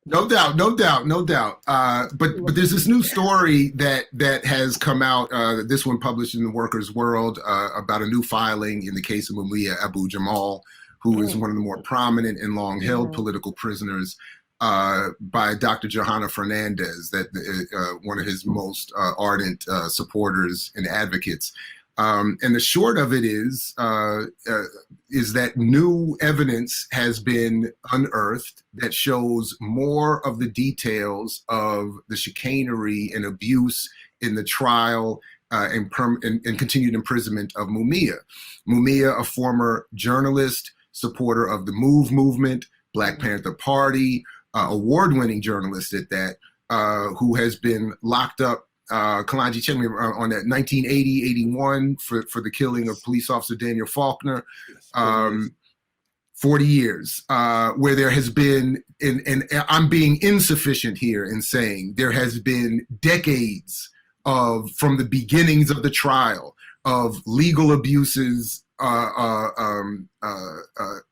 No doubt, no doubt, no doubt. But there's this new story that has come out. This one published in the Workers' World about a new filing in the case of Mumia Abu-Jamal, who is one of the more prominent and long-held political prisoners, by Dr. Johanna Fernandez, that one of his most ardent supporters and advocates. And the short of it is that new evidence has been unearthed that shows more of the details of the chicanery and abuse in the trial and continued imprisonment of Mumia. Mumia, a former journalist, supporter of the MOVE movement, Black Panther Party, award-winning journalist at that, who has been locked up, Kalanji, check me on that, 1980-81 for the killing of police officer Daniel Faulkner. 40 years, where there has been, and I'm being insufficient here in saying there has been decades of, from the beginnings of the trial, of legal abuses,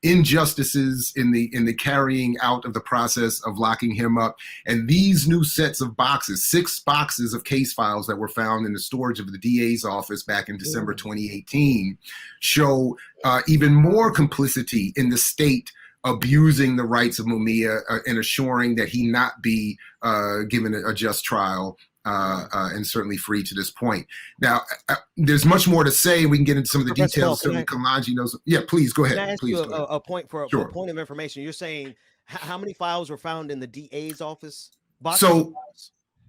injustices in the carrying out of the process of locking him up. And these new sets of boxes, 6 boxes of case files that were found in the storage of the DA's office back in December 2018, show even more complicity in the state abusing the rights of Mumia and assuring that he not be given a just trial. And certainly free to this point. Now, there's much more to say. We can get into some of the details. Certainly, Kalanji knows. Yeah, please go ahead. Can I ask please you a point for a point of information? You're saying how many files were found in the DA's office? So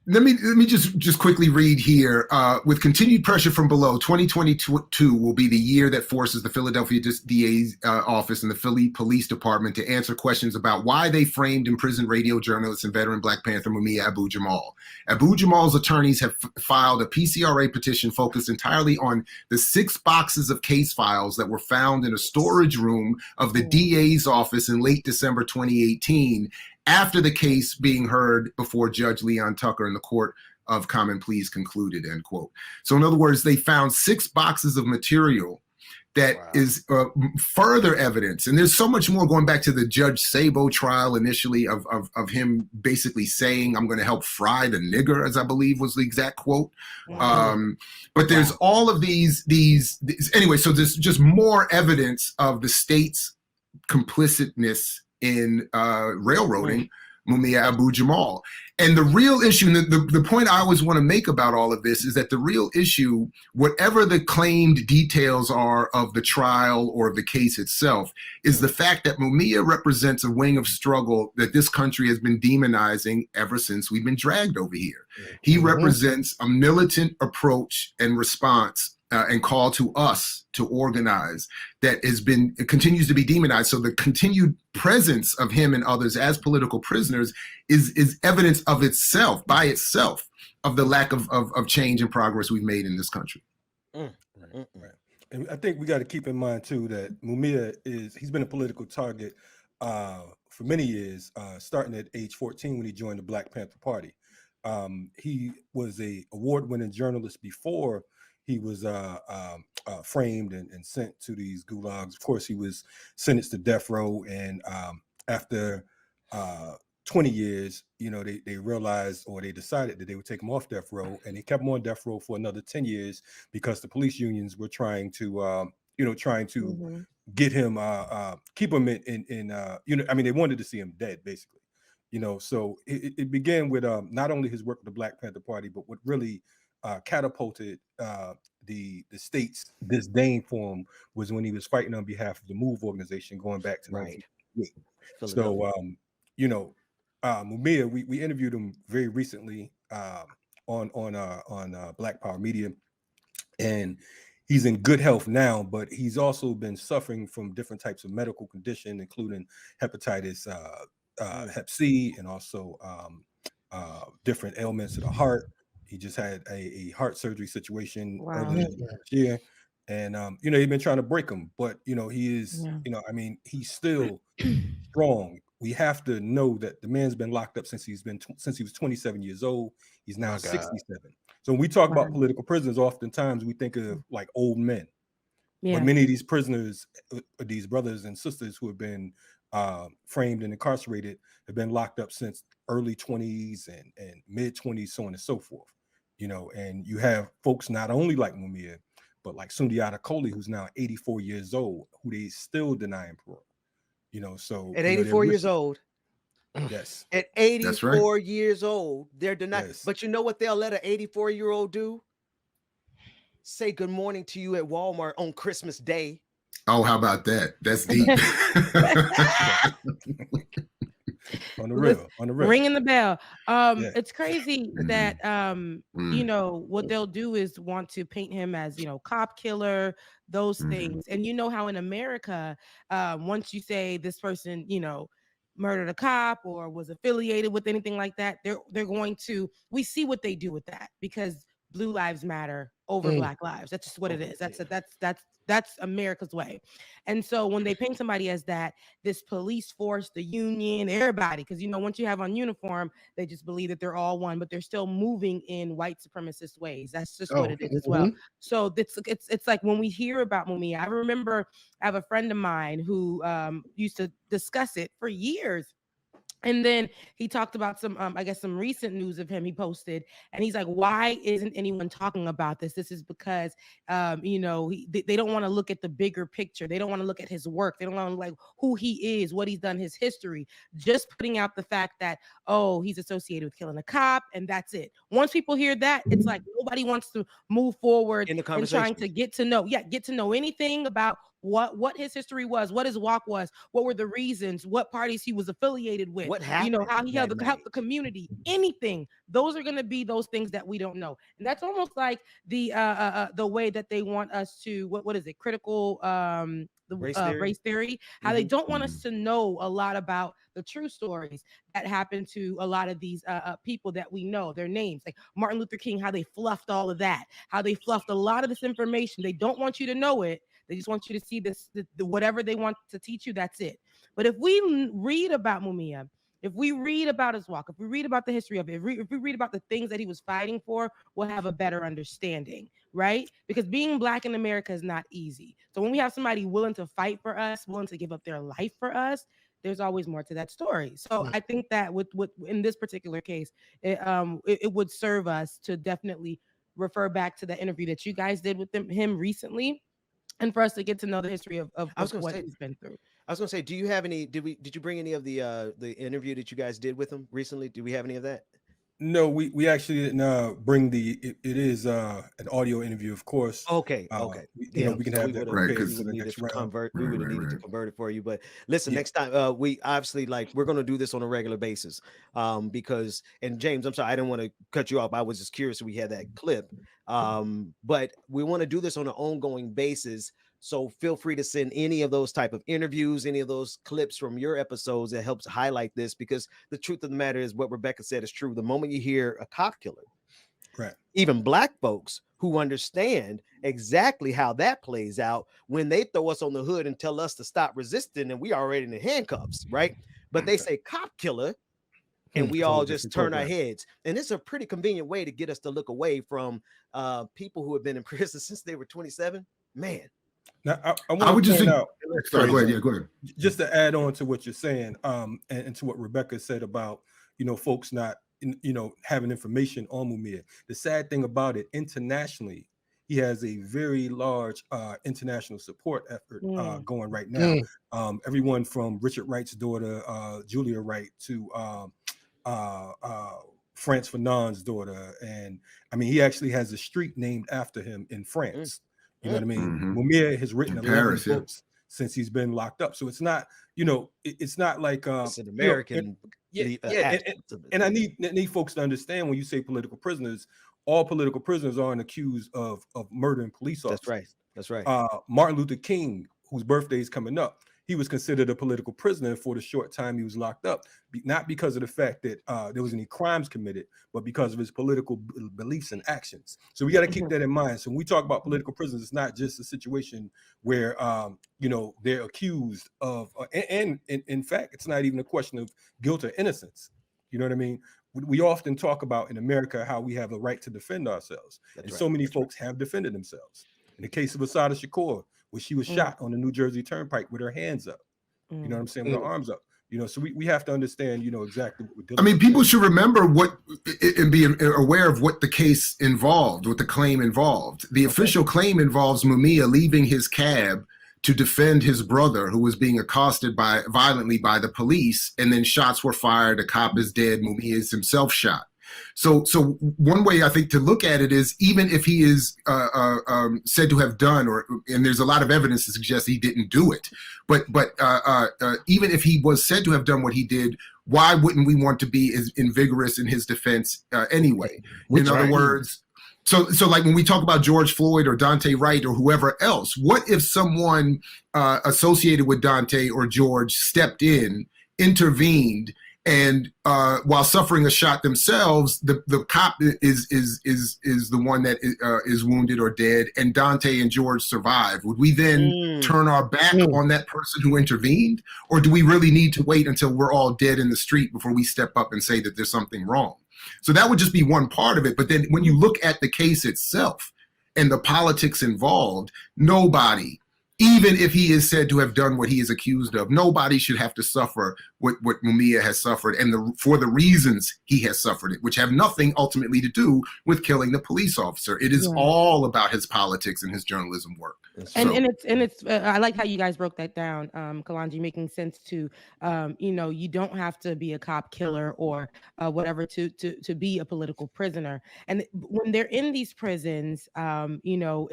let me just quickly read here. With continued pressure from below, 2022 will be the year that forces the Philadelphia DA's office and the Philly Police Department to answer questions about why they framed imprisoned radio journalist and veteran Black Panther Mumia Abu-Jamal. Abu-Jamal's attorneys have filed a PCRA petition focused entirely on the 6 boxes of case files that were found in a storage room of the DA's office in late December 2018, after the case being heard before Judge Leon Tucker in the Court of Common Pleas concluded, end quote. So in other words, they found 6 boxes of material that is further evidence. And there's so much more, going back to the Judge Sabo trial initially, of him basically saying, I'm going to help fry the nigger, as I believe was the exact quote. But there's all of these anyway, so there's just more evidence of the state's complicitness in railroading Mumia Abu-Jamal. And the real issue, and the point I always want to make about all of this, is that the real issue, whatever the claimed details are of the trial or of the case itself, is the fact that Mumia represents a wing of struggle that this country has been demonizing ever since we've been dragged over here. He represents a militant approach and response and call to us to organize that continues to be demonized. So the continued presence of him and others as political prisoners is evidence of itself, by itself, of the lack of change and progress we've made in this country. Right. And I think we got to keep in mind too that Mumia he's been a political target for many years, starting at age 14 when he joined the Black Panther Party. He was an award-winning journalist before he was framed and sent to these gulags. Of course, he was sentenced to death row, and after 20 years, they realized, or they decided that they would take him off death row, and they kept him on death row for another 10 years because the police unions were trying to get him, keep him in I mean, they wanted to see him dead, basically. So it began with not only his work with the Black Panther Party, but what really catapulted the state's disdain for him was when he was fighting on behalf of the MOVE organization going back to 1988. So Mumia, we interviewed him very recently on Black Power Media, and he's in good health now, but he's also been suffering from different types of medical condition, including hepatitis, Hep C, and also different ailments of the heart. He just had a heart surgery situation earlier this year, and they've been trying to break him, but he is, he's still strong. We have to know that the man's been locked up since he was 27 years old. He's now 67. So when we talk about political prisoners, oftentimes we think of like old men. But many of these prisoners, these brothers and sisters who have been framed and incarcerated have been locked up since early 20s and mid 20s, so on and so forth. And you have folks not only like Mumia, but like Sundiata Kohli, who's now 84 years old, who they still denying parole. So at 84 years old. Yes. At 84 years old, they're denied. Yes. But you know what they'll let an 84-year-old do? Say good morning to you at Walmart on Christmas Day. Oh, how about that? That's deep. on the real. Ringing the bell. It's crazy that what they'll do is want to paint him as cop killer, those things. And you know how in America, once you say this person murdered a cop or was affiliated with anything like that, they're going to, we see what they do with that, because Blue Lives Matter over Black lives. That's just what it is. That's America's way. And so when they paint somebody as that, this police force, the union, everybody, because once you have on uniform, they just believe that they're all one, but they're still moving in white supremacist ways. That's just what it is as well. So it's like when we hear about Mumia, I remember I have a friend of mine who used to discuss it for years. And then he talked about some recent news of him he posted, and he's like, why isn't anyone talking about this? This is because, they don't want to look at the bigger picture. They don't want to look at his work. They don't want to like who he is, what he's done, his history, just putting out the fact that, he's associated with killing a cop. And that's it. Once people hear that, it's like nobody wants to move forward in the conversation, and trying to get to know anything about what his history was, what his walk was, what were the reasons, what parties he was affiliated with, what happened, how he helped the community, anything. Those are going to be those things that we don't know. And that's almost like the way that they want us to, what is it, critical race theory, how they don't want us to know a lot about the true stories that happened to a lot of these people that we know, their names, like Martin Luther King, how they fluffed all of that, how they fluffed a lot of this information. They don't want you to know it. They just want you to see this, whatever they want to teach you, that's it. But if we read about Mumia, if we read about his walk, if we read about the history of it, if we read about the things that he was fighting for, we'll have a better understanding, right? Because being Black in America is not easy. So when we have somebody willing to fight for us, willing to give up their life for us, there's always more to that story. So I think that with in this particular case, it would serve us to definitely refer back to the interview that you guys did with him recently, and for us to get to know the history of what he's been through. I was going to say, do you have any? Did you bring any of the interview that you guys did with him recently? Do we have any of that? No, we actually didn't bring it is an audio interview, of course. Okay. We can have that. We would have needed to convert it for you. But listen, next time we obviously we're going to do this on a regular basis because, and James, I'm sorry, I didn't want to cut you off. I was just curious if we had that clip. But we want to do this on an ongoing basis. So feel free to send any of those type of interviews, any of those clips from your episodes that helps highlight this, because the truth of the matter is what Rebecca said is true. The moment you hear a cop killer, right, even Black folks who understand exactly how that plays out, when they throw us on the hood and tell us to stop resisting, and we already in the handcuffs, right? But they say cop killer, and we all just turn our heads. And it's a pretty convenient way to get us to look away from people who have been in prison since they were 27. Man. Now, I would just out. Sorry, go ahead. Go ahead. Just to add on to what you're saying, and to what Rebecca said about folks not having information on Mumia. The sad thing about it, internationally, he has a very large international support effort going right now. Everyone from Richard Wright's daughter, Julia Wright, to France Fanon's daughter, and I mean, he actually has a street named after him in France. You know what I mean? Mumia has written 11 books since he's been locked up. So it's not, it's not like it's an American. And I need folks to understand, when you say political prisoners, all political prisoners aren't accused of murdering police officers. That's right. Martin Luther King, whose birthday is coming up, he was considered a political prisoner for the short time he was locked up, not because of the fact that there was any crimes committed, but because of his political beliefs and actions. So we got to keep that in mind. So when we talk about political prisoners, it's not just a situation where they're accused of, and in fact, it's not even a question of guilt or innocence. You know what I mean? We often talk about in America how we have a right to defend ourselves, so many folks have defended themselves. In the case of Assata Shakur, where she was shot on the New Jersey Turnpike with her hands up. You know what I'm saying? With our arms up. You know, so we have to understand, you know, exactly what we're dealing I mean, with. people should remember what and be aware of what the case involved, what the claim involved. The official claim involves Mumia leaving his cab to defend his brother, who was being accosted violently by the police, and then shots were fired. A cop is dead. Mumia is himself shot. So one way I think to look at it is, even if he is said to have done, and there's a lot of evidence to suggest he didn't do it, but even if he was said to have done what he did, why wouldn't we want to be as vigorous in his defense anyway? In other words, so like when we talk about George Floyd or Dante Wright or whoever else, what if someone associated with Dante or George stepped in, intervened, and while suffering a shot themselves, the cop is the one that is wounded or dead, and Dante and George survive? Would we then turn our back on that person who intervened, or do we really need to wait until we're all dead in the street before we step up and say that there's something wrong? So that would just be one part of it. But then when you look at the case itself and the politics involved, nobody, even if he is said to have done what he is accused of, nobody should have to suffer what Mumia has suffered, and for the reasons he has suffered it, which have nothing ultimately to do with killing the police officer. It is all about his politics and his journalism work. And it's I like how you guys broke that down, Kalanji, making sense to, you know, you don't have to be a cop killer or whatever to be a political prisoner. And when they're in these prisons, you know,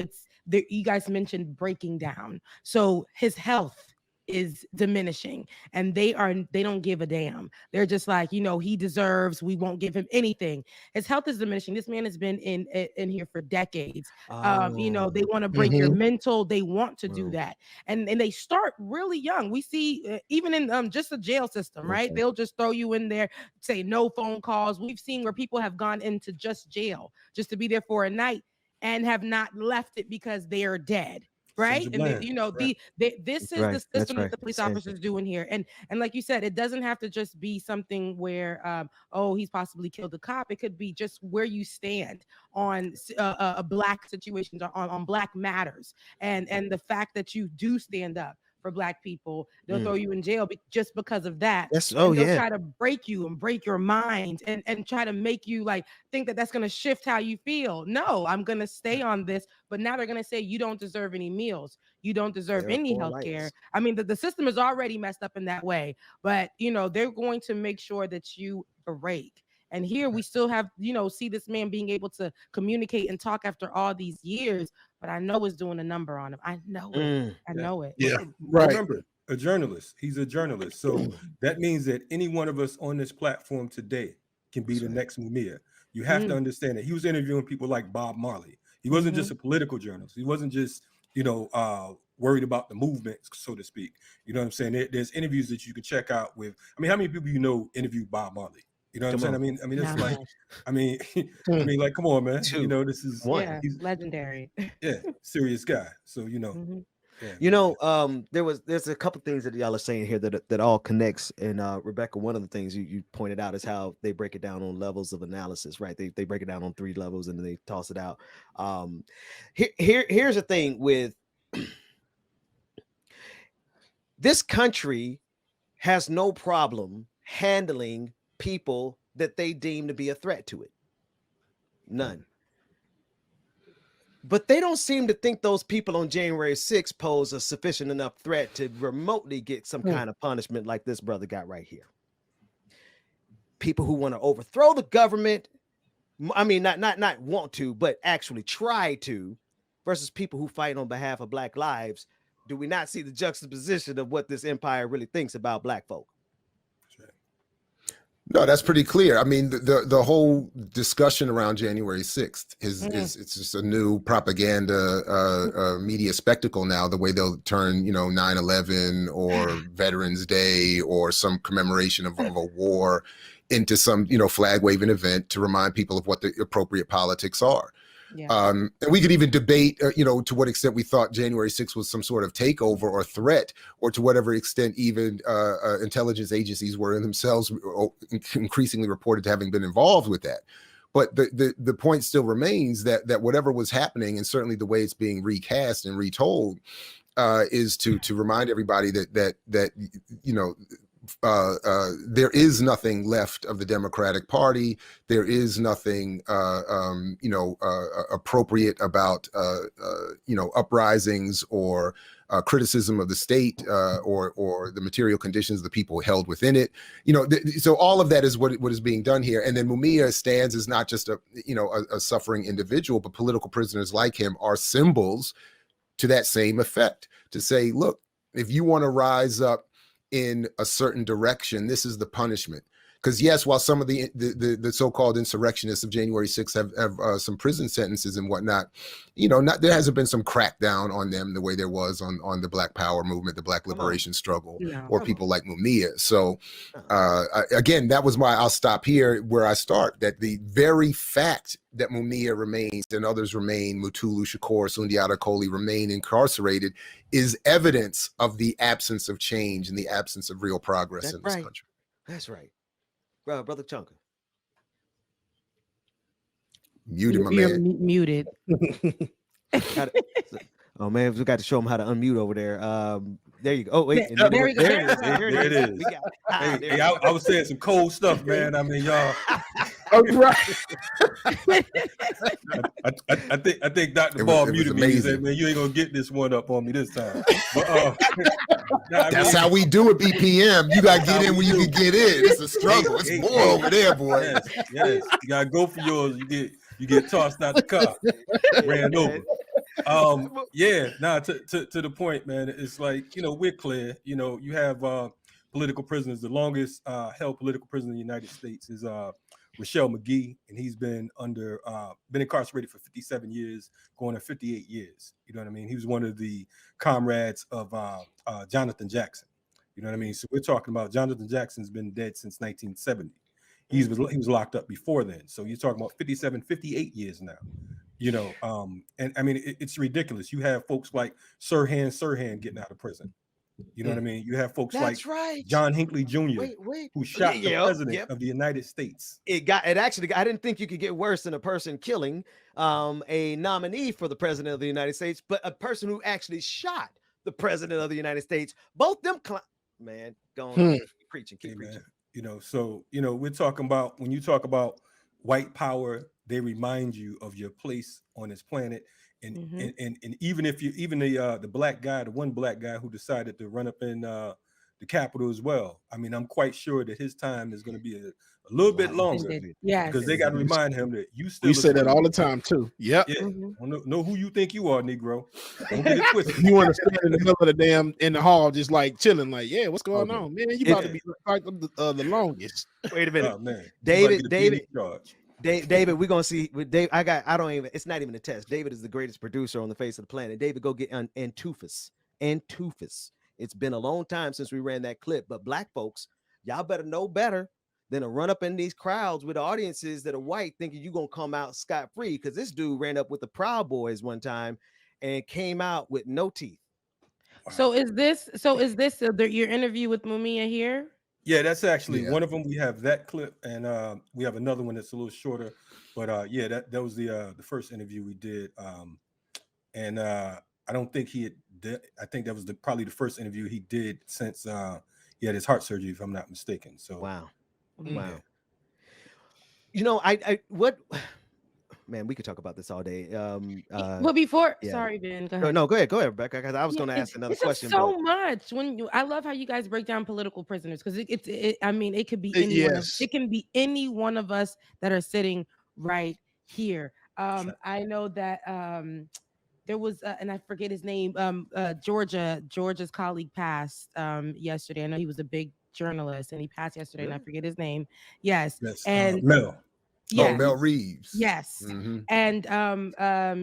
you guys mentioned breaking down. So his health is diminishing, and they don't give a damn. They're just like, you know, he deserves, we won't give him anything. His health is diminishing. This man has been in here for decades. You know, they want to break your mental, they want to do that, and they start really young. We see even in just the jail system, right? They'll just throw you in there, say no phone calls. We've seen where people have gone into just jail just to be there for a night and have not left it because they are dead. Right. And you know, this is the system that the police officers do in here. And like you said, it doesn't have to just be something where, he's possibly killed a cop. It could be just where you stand on a black situation, on Black matters. And the fact that you do stand up for Black people, they'll throw you in jail just because of that. They'll try to break you and break your mind and try to make you like think that that's going to shift how you feel. No, I'm going to stay on this. But now they're going to say you don't deserve any meals. You don't deserve any health care. I mean, the system is already messed up in that way. But, you know, they're going to make sure that you break. And here we still have, you know, see this man being able to communicate and talk after all these years. But I know it's doing a number on him. I know it. I know it. Yeah, right. Remember, a journalist. He's a journalist. So that means that any one of us on this platform today can be the next Mumia. You have to understand that he was interviewing people like Bob Marley. He wasn't just a political journalist. He wasn't just, you know, worried about the movement, so to speak. You know what I'm saying? There's interviews that you can check out with. I mean, how many people you know interviewed Bob Marley? You know what I'm saying? I mean, it's like, I mean, like, come on, man. You know, this is he's legendary. Yeah, serious guy. So, you know, you know, there's a couple things that y'all are saying here that all connects. And Rebecca, one of the things you pointed out is how they break it down on levels of analysis, right? They break it down on 3 levels and then they toss it out. Here's the thing with this country has no problem handling people that they deem to be a threat to it. None. But they don't seem to think those people on January 6th pose a sufficient enough threat to remotely get some kind of punishment like this brother got right here. People who want to overthrow the government, I mean, not want to, but actually try to, versus people who fight on behalf of Black lives. Do we not see the juxtaposition of what this empire really thinks about Black folk? No, that's pretty clear. I mean, the whole discussion around January 6th is it's just a new propaganda media spectacle now, the way they'll turn, you know, 9/11 or Veterans Day or some commemoration of a war into some, you know, flag waving event to remind people of what the appropriate politics are. Yeah. And we could even debate, you know, to what extent we thought January 6th was some sort of takeover or threat, or to whatever extent even intelligence agencies were in themselves increasingly reported to having been involved with that. But the point still remains that whatever was happening, and certainly the way it's being recast and retold, is to remind everybody that you know, there is nothing left of the Democratic Party. There is nothing, you know, appropriate about, you know, uprisings or criticism of the state or the material conditions of the people held within it. You know, so all of that is what is being done here. And then Mumia stands as not just a, you know, a suffering individual, but political prisoners like him are symbols to that same effect, to say, look, if you want to rise up in a certain direction, this is the punishment. Because yes, while some of the so-called insurrectionists of January 6th have some prison sentences and whatnot, you know, there hasn't been some crackdown on them the way there was on the Black Power movement, the Black liberation struggle, or people like Mumia. So again, that was why I'll stop here where I start, that the very fact that Mumia remains and others remain, Mutulu Shakur, Sundiata Kohli remain incarcerated, is evidence of the absence of change and the absence of real progress in this country. That's right. Brother Chunka. Muted, my man. Muted. Oh man, we got to show him how to unmute over there. There you go. Oh wait, there it is. Hey, I was saying some cold stuff, man. I mean, y'all. Oh, right. I think Dr. Ball muted me. He said, "Man, you ain't gonna get this one up on me this time." But, that's how we do it, BPM. You gotta get in when you can get in. It's a struggle. It's more over there, boy. Yes. You gotta go for yours. You get tossed out the car, ran over. To the point, man. It's like, you know, we're clear. You know, you have political prisoners. The longest held political prisoner in the United States is Rochelle McGee, and he's been incarcerated for 57 years, going to 58 years. You know what I mean? He was one of the comrades of Jonathan Jackson. You know what I mean? So we're talking about Jonathan Jackson's been dead since 1970. He was locked up before then. So you're talking about 58 years now. You know, and I mean, it's ridiculous. You have folks like Sirhan getting out of prison. You know what I mean? You have folks like John Hinckley Jr., who shot the president of the United States. I didn't think you could get worse than a person killing a nominee for the president of the United States, but a person who actually shot the president of the United States. Both them, man, go on, keep preaching. Man. You know, so, you know, we're talking about, when you talk about white power, they remind you of your place on this planet. And and even if you, even the black guy, the one black guy who decided to run up in the Capitol as well, I mean, I'm quite sure that his time is going to be a little bit longer. Yeah, because they got to remind him that you still. We say that all the time too. Yep. Yeah. Know who you think you are, Negro. Don't get it twisted. You want to stand in the middle of the damn in the hall, just like chilling, like, yeah, what's going on, man? You about to be like the longest. Wait a minute, oh, man. David, we're gonna see with Dave. It's not even a test. David is the greatest producer on the face of the planet. David, go get Antufus. It's been a long time since we ran that clip, but black folks, y'all better know better than to run up in these crowds with audiences that are white, thinking you're gonna come out scot-free. Because this dude ran up with the Proud Boys one time and came out with no teeth. Wow. So is this your interview with Mumia here? Yeah, that's actually one of them. We have that clip, and we have another one that's a little shorter. But that was the first interview we did. And I don't think he had. I think that was probably the first interview he did since he had his heart surgery, if I'm not mistaken. So wow. You know, man, we could talk about this all day. Well, before, sorry, Ben. Go ahead. No, go ahead, Rebecca. Because I was going to ask another question. So much I love how you guys break down political prisoners, because I mean, it could be anyone. It can be any one of us that are sitting right here. I know that there was, and I forget his name. Georgia's colleague passed yesterday. I know he was a big journalist, and he passed yesterday, and I forget his name. Yes, and Mel. Yes. Mel Reeves. Yes. And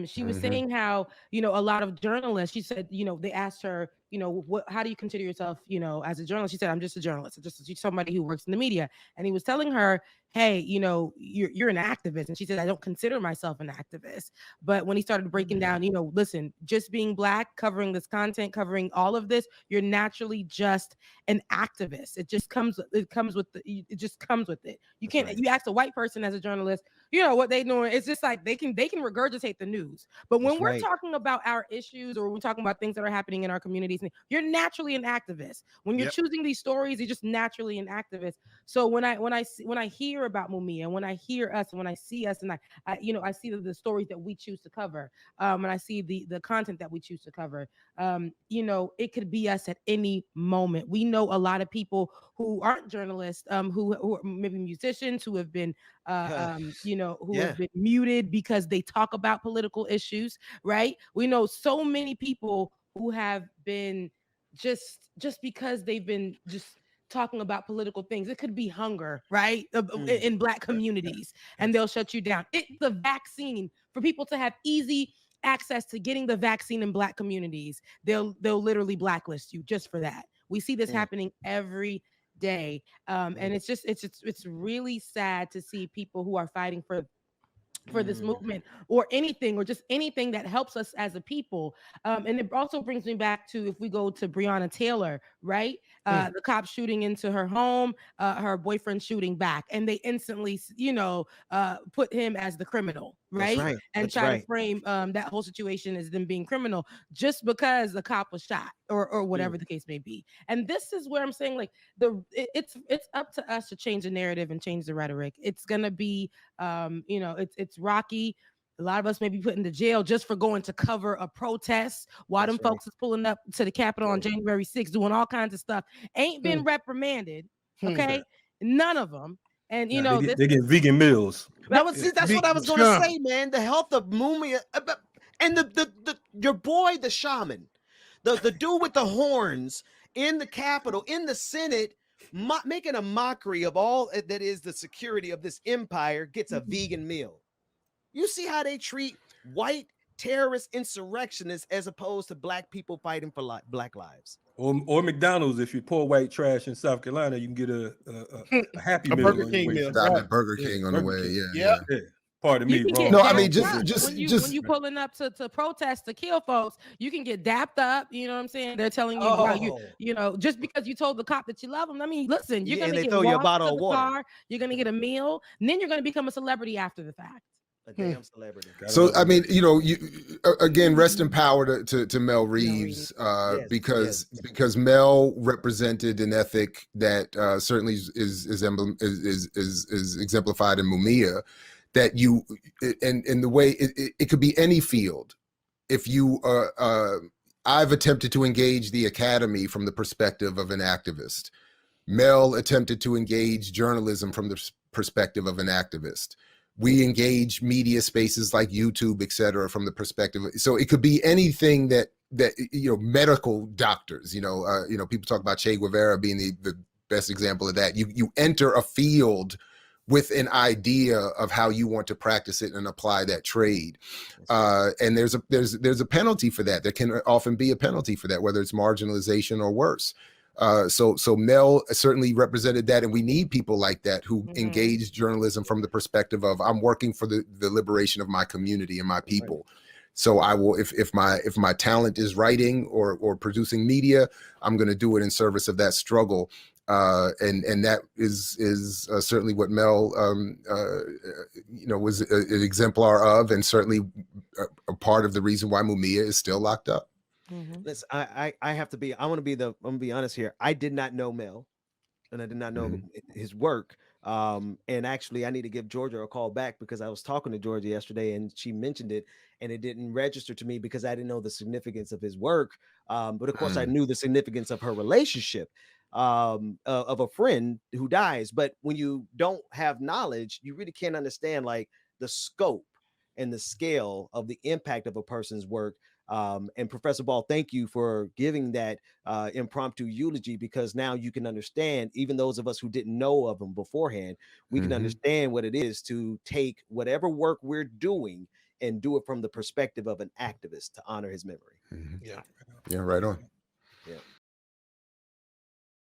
she was saying how, you know, a lot of journalists, she said, you know, they asked her, you know, how do you consider yourself, you know, as a journalist? She said, I'm just a journalist. She's somebody who works in the media. And he was telling her, hey, you're an activist. And she said, I don't consider myself an activist. But when he started breaking down, listen, just being Black, covering this content, covering all of this, you're naturally just an activist. It just comes with it. You can't, you ask a white person as a journalist, what they doing. It's just like they can regurgitate the news. But when we're talking about our issues, or we're talking about things that are happening in our communities, you're naturally an activist. When you're choosing these stories, you're just naturally an activist. So when I hear about Mumia, when I hear us, when I see us, and I see the stories that we choose to cover, when I see the content that we choose to cover, it could be us at any moment. We know a lot of people who aren't journalists, who are maybe musicians, who have been have been muted because they talk about political issues, right? We know so many people who have been just because they've been just talking about political things. It could be hunger, right? In Black communities, and they'll shut you down. It's the vaccine, for people to have easy access to getting the vaccine in Black communities. They'll literally blacklist you just for that. We see this happening every day. And it's really sad to see people who are fighting for this movement, or anything, or just anything that helps us as a people. And it also brings me back to, if we go to Breonna Taylor, right? The cop shooting into her home, her boyfriend shooting back, and they instantly, put him as the criminal, right? And try to frame that whole situation as them being criminal just because the cop was shot, or whatever the case may be. And this is where I'm saying, like, it's up to us to change the narrative and change the rhetoric. It's gonna be it's rocky. A lot of us may be put into jail just for going to cover a protest, while them folks is pulling up to the Capitol on January 6th, doing all kinds of stuff. Ain't been reprimanded, okay? None of them. And they get vegan meals. That's what I was going to say, man. The health of Mumia, and the your boy, the shaman, the dude with the horns in the Capitol, in the Senate, making a mockery of all that is the security of this empire, gets a vegan meal. You see how they treat white terrorist insurrectionists as opposed to Black people fighting for Black lives. Or McDonald's, if you pour white trash in South Carolina, you can get a Happy Meal. Burger King meal. Stop at Burger King on the way. Yeah. Pardon me, wrong. No, I mean, just when you pulling up to protest, to kill folks, you can get dapped up. You know what I'm saying? They're telling you, wow, just because you told the cop that you love him. I mean, listen, you're gonna get throw you a bottle of water. Car, you're gonna get a meal, and then you're gonna become a celebrity after the fact. A damn celebrity. So I mean, you again, rest in power to Mel Reeves, because Mel represented an ethic that certainly is exemplified in Mumia. That and the way it could be any field. If you I've attempted to engage the academy from the perspective of an activist. Mel attempted to engage journalism from the perspective of an activist. We engage media spaces like YouTube, et cetera, from the perspective. So it could be anything that medical doctors, people talk about Che Guevara being the best example of that. You enter a field with an idea of how you want to practice it and apply that trade. And there's a penalty for that. There can often be a penalty for that, whether it's marginalization or worse. So Mel certainly represented that, and we need people like that who engage journalism from the perspective of, I'm working for the liberation of my community and my people. So I will, if my talent is writing or producing media, I'm going to do it in service of that struggle. And that is certainly what Mel was an exemplar of, and certainly a part of the reason why Mumia is still locked up. Listen, I want to be honest here. I did not know Mel, and I did not know his work. And actually, I need to give Georgia a call back, because I was talking to Georgia yesterday and she mentioned it, and it didn't register to me because I didn't know the significance of his work. But of course, I knew the significance of her relationship, of a friend who dies. But when you don't have knowledge, you really can't understand like the scope and the scale of the impact of a person's work. And Professor Ball, thank you for giving that impromptu eulogy, because now you can understand, even those of us who didn't know of him beforehand, we can understand what it is to take whatever work we're doing and do it from the perspective of an activist to honor his memory. Yeah, right on. Yeah.